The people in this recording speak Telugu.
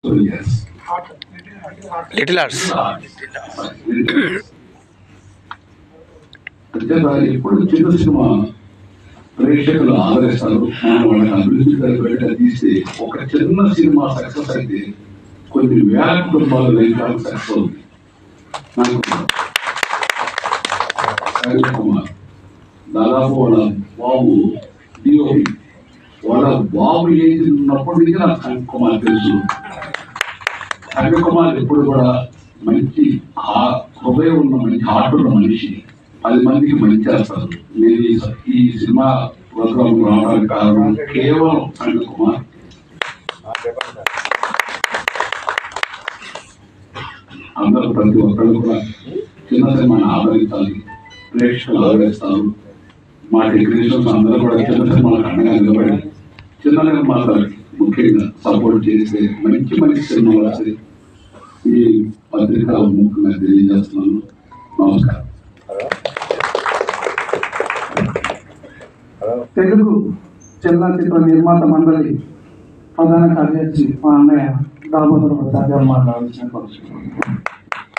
So yes, లిటిల్ ఆర్ట్స్ ఎప్పుడు చిన్న సినిమా ప్రేక్షకులు ఆదరిస్తారు. మనం వాళ్ళకి అభివృద్ధి కలిపేట తీస్తే ఒక చిన్న సినిమా సక్సెస్ అయితే కొన్ని వేల కుటుంబాలు లైఫ్ సక్సెస్ అవుతుంది. నాకు కుమార్ దాదాపు వాళ్ళ బాబు డిఓపి, వాళ్ళ బాబు ఏజ్ ఉన్నప్పటి నుంచి నాకు సంగీత కుమార్ తెలుసు. సంగీత కుమార్ ఎప్పుడు కూడా మంచి హృదయం ఉన్న మంచి హార్ట్ ఉన్న మనిషి, 10 మందికి మంచి చేస్తారు. నేను ఈ సినిమా ప్రోగ్రాం రావడానికి కారణం కేవలం సంగీత కుమార్. అందరూ ప్రతి ఒక్కరు కూడా చిన్న సినిమాని ఆదరించాలి, ప్రేక్షకులు ఆదరిస్తారు. మా టెక్నీషియన్స్ అందరూ కూడా చిన్న సినిమాలకు అండగా నిలబడి చిన్న నిర్మాతలకి ముఖ్యంగా సపోర్ట్ చేస్తే మంచి మంచి సినిమాలు వస్తాయి. ఈ పత్రికా ముఖ్యంగా తెలియజేస్తున్నాను. నమస్కారం. తెలుగు చలనచిత్ర నిర్మాత మండలి ప్రధాన కార్యదర్శి మా అన్నయ్య దామోదర ప్రసాద్ గారు మాట్లాడాల్సిన